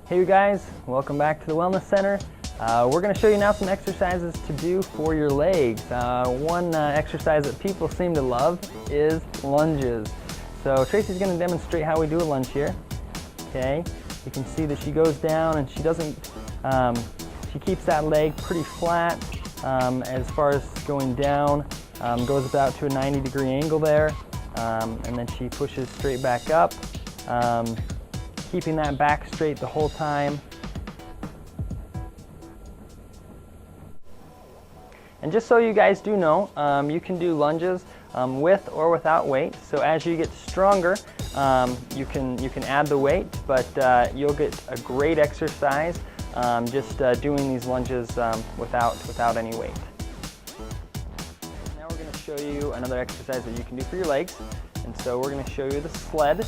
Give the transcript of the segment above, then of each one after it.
Hey you guys, welcome back to the Wellness Center. We're going to show you now some exercises to do for your legs. One exercise that people seem to love is lunges. So Tracy's going to demonstrate how we do a lunge here. Okay, you can see that she goes down and she doesn't, she keeps that leg pretty flat as far as going down, goes about to a 90-degree angle there, and then she pushes straight back up. Keeping that back straight the whole time. And just so you guys do know, you can do lunges with or without weight. So as you get stronger, you can add the weight, but you'll get a great exercise just doing these lunges without any weight. Now we're going to show you another exercise that you can do for your legs. And so we're going to show you the sled.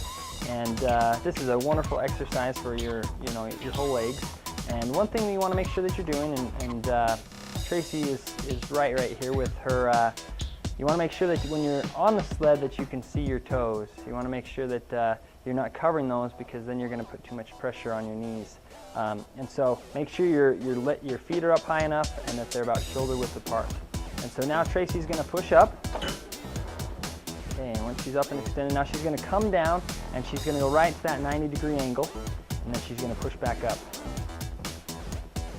And this is a wonderful exercise for your whole legs. And one thing you want to make sure that you're doing, and Traci is right here with her. You want to make sure that when you're on the sled that you can see your toes. You want to make sure that you're not covering those, because then you're going to put too much pressure on your knees. And so make sure your feet are up high enough and that they're about shoulder width apart. And so now Traci's going to push up. Okay, and once she's up and extended, now she's going to come down and she's going to go right to that 90-degree angle, and then she's going to push back up.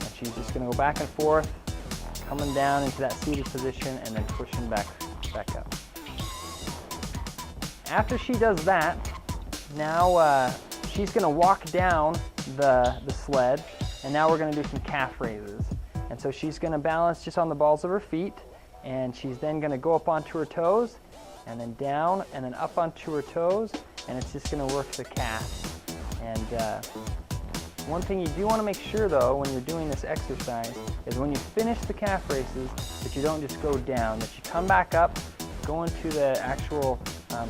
And she's just going to go back and forth, coming down into that seated position and then pushing back up. After she does that, now she's going to walk down the sled, and now we're going to do some calf raises. And so she's going to balance just on the balls of her feet, and she's then going to go up onto her toes, and then down, and then up onto her toes, and it's just going to work the calf. And one thing you do want to make sure though when you're doing this exercise is when you finish the calf raises that you don't just go down, that you come back up, go into the actual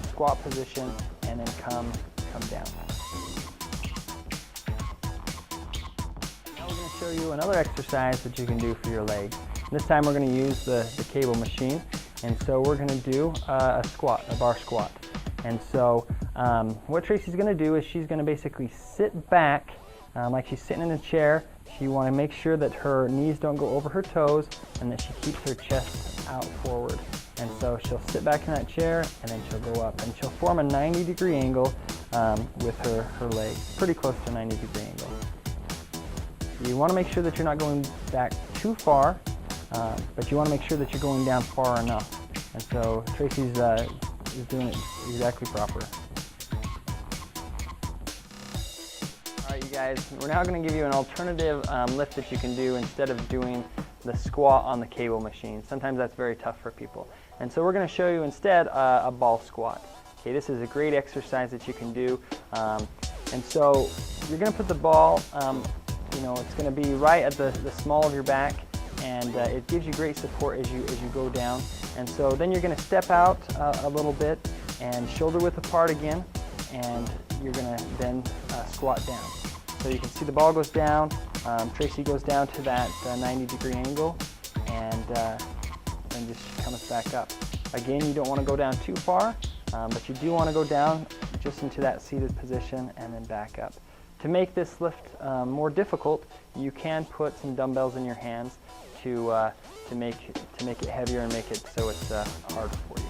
squat position, and then come down. Now we're going to show you another exercise that you can do for your legs. This time we're going to use the cable machine. And so we're going to do a bar squat. And so what Traci's going to do is she's going to basically sit back like she's sitting in a chair. She want to make sure that her knees don't go over her toes and that she keeps her chest out forward. And so she'll sit back in that chair and then she'll go up. And she'll form a 90-degree angle with her leg, pretty close to a 90-degree angle. You want to make sure that you're not going back too far. But you want to make sure that you're going down far enough. And so Traci's is doing it exactly proper. Alright you guys, we're now going to give you an alternative lift that you can do instead of doing the squat on the cable machine. Sometimes that's very tough for people. And so we're going to show you instead a ball squat. Okay, this is a great exercise that you can do. And so you're going to put the ball, it's going to be right at the small of your back. And it gives you great support as you go down. And so then you're going to step out a little bit and shoulder width apart again, and you're going to then squat down. So you can see the ball goes down, Traci goes down to that 90-degree angle, and then just comes back up. Again, you don't want to go down too far, but you do want to go down just into that seated position and then back up. To make this lift more difficult, you can put some dumbbells in your hands to make it heavier and make it so it's harder for you.